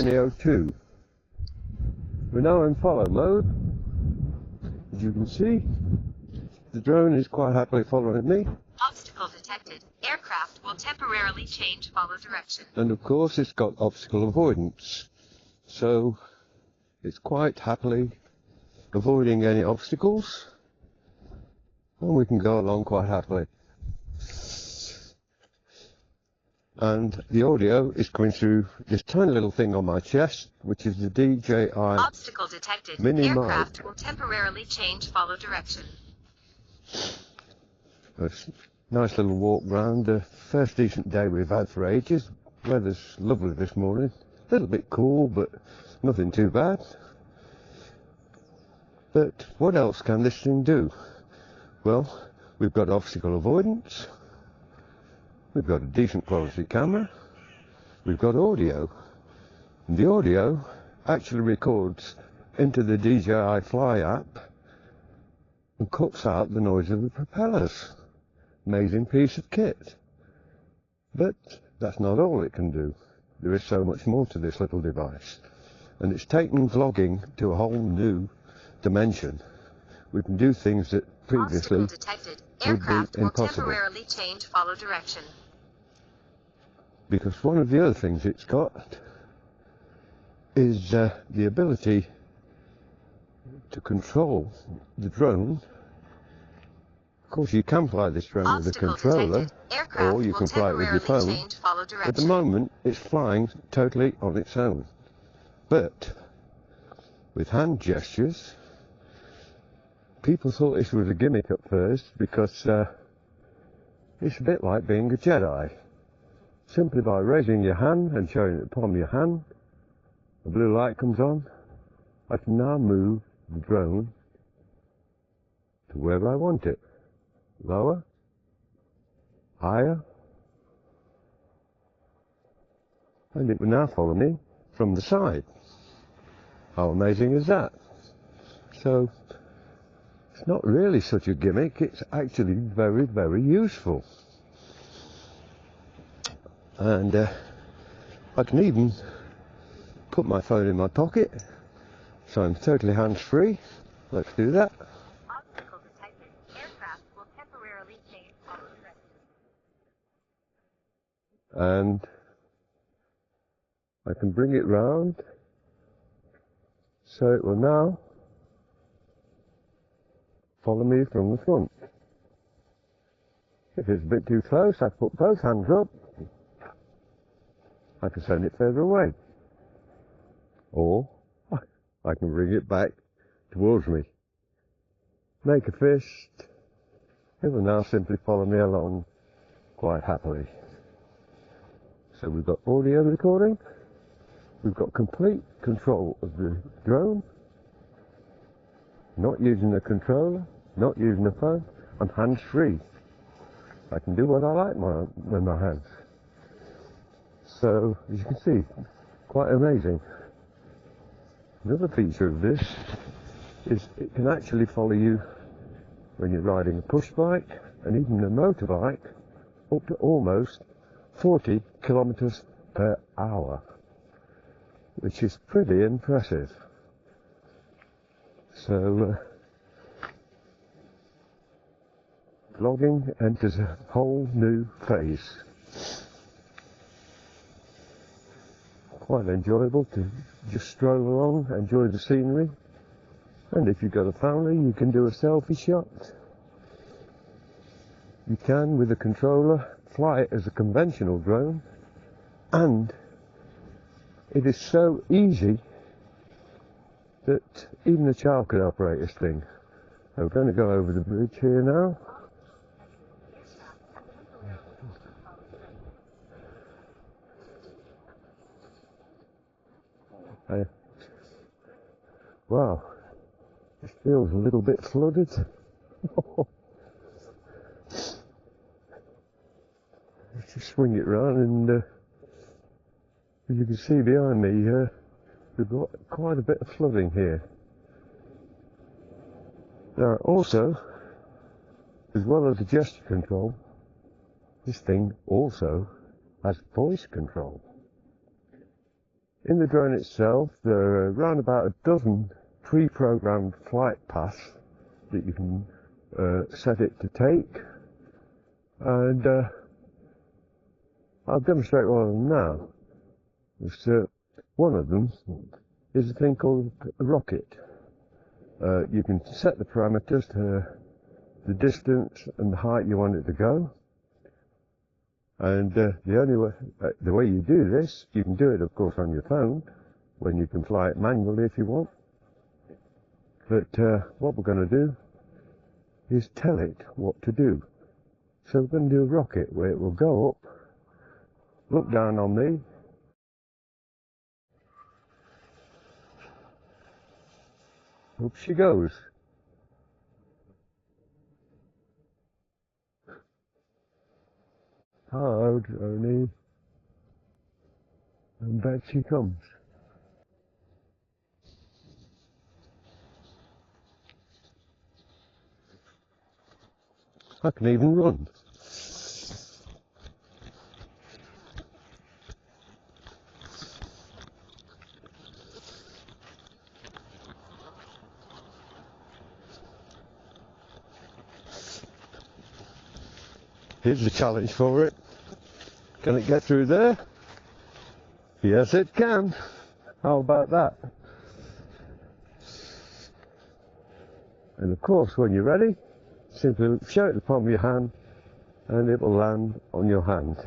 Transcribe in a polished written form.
Neo 2. We're now in follow mode. As you can see, the drone is quite happily following me. Obstacle detected. Aircraft will temporarily change follow direction. And of course it's got obstacle avoidance. So it's quite happily avoiding any obstacles. And we can go along quite happily. And the audio is coming through this tiny little thing on my chest, which is the DJI Obstacle detected. Mini Aircraft will temporarily change follow direction. A nice little walk round. The first decent day we've had for ages. Weather's lovely this morning. A little bit cool, but nothing too bad. But what else can this thing do? Well, we've got obstacle avoidance. We've got a decent quality camera. We've got audio. And the audio actually records into the DJI Fly app and cuts out the noise of the propellers. Amazing piece of kit. But that's not all it can do. There is so much more to this little device. And it's taken vlogging to a whole new dimension. We can do things that previously Obstacle detected. Aircraft would be will impossible. temporarily change follow direction. Because one of the other things it's got is the ability to control the drone. Of course, you can fly this drone with a controller, or you can fly it with your phone. At the moment, it's flying totally on its own. But with hand gestures, people thought this was a gimmick at first because it's a bit like being a Jedi. Simply by raising your hand and showing it upon your hand, the blue light comes on. I can now move the drone to wherever I want it. Lower, higher, and it will now follow me from the side. How amazing is that? So it's not really such a gimmick, it's actually very, very useful. And I can even put my phone in my pocket, so I'm totally hands-free. Let's do that. Obstacle detected. Aircraft will temporarily change follow direction. And I can bring it round, so it will now follow me from the front. If it's a bit too close, I put both hands up. I can send it further away, or I can bring it back towards me. Make a fist. It will now simply follow me along quite happily. So we've got audio recording, we've got complete control of the drone, not using a controller, not using a phone. I'm hands-free. I can do what I like with my hands. So, as you can see, quite amazing. Another feature of this is it can actually follow you when you're riding a push bike and even a motorbike up to almost 40 kilometers per hour, which is pretty impressive. So, vlogging enters a whole new phase. Quite enjoyable to just stroll along, enjoy the scenery, and if you've got a family you can do a selfie shot. You can, with a controller, fly it as a conventional drone, and it is so easy that even a child could operate this thing. I'm going to go over the bridge here now. Wow, it feels a little bit flooded. Let's just swing it round, and as you can see behind me, we've got quite a bit of flooding here. Now also, as well as the gesture control, this thing also has voice control. In the drone itself, there are around about a dozen pre-programmed flight paths that you can set it to take, and I'll demonstrate one of them now. One of them is a thing called a rocket. You can set the parameters to the distance and the height you want it to go, and the way you do this, you can do it of course on your phone, when you can fly it manually if you want, but what we're going to do is tell it what to do. So we're going to do a rocket where it will go up, look down on me, up she goes. Hello, Droney. And back she comes. I can even run. Here's the challenge for it. Can it get through there? Yes, it can. How about that? And of course, when you're ready, simply show it the palm of your hand and it will land on your hand.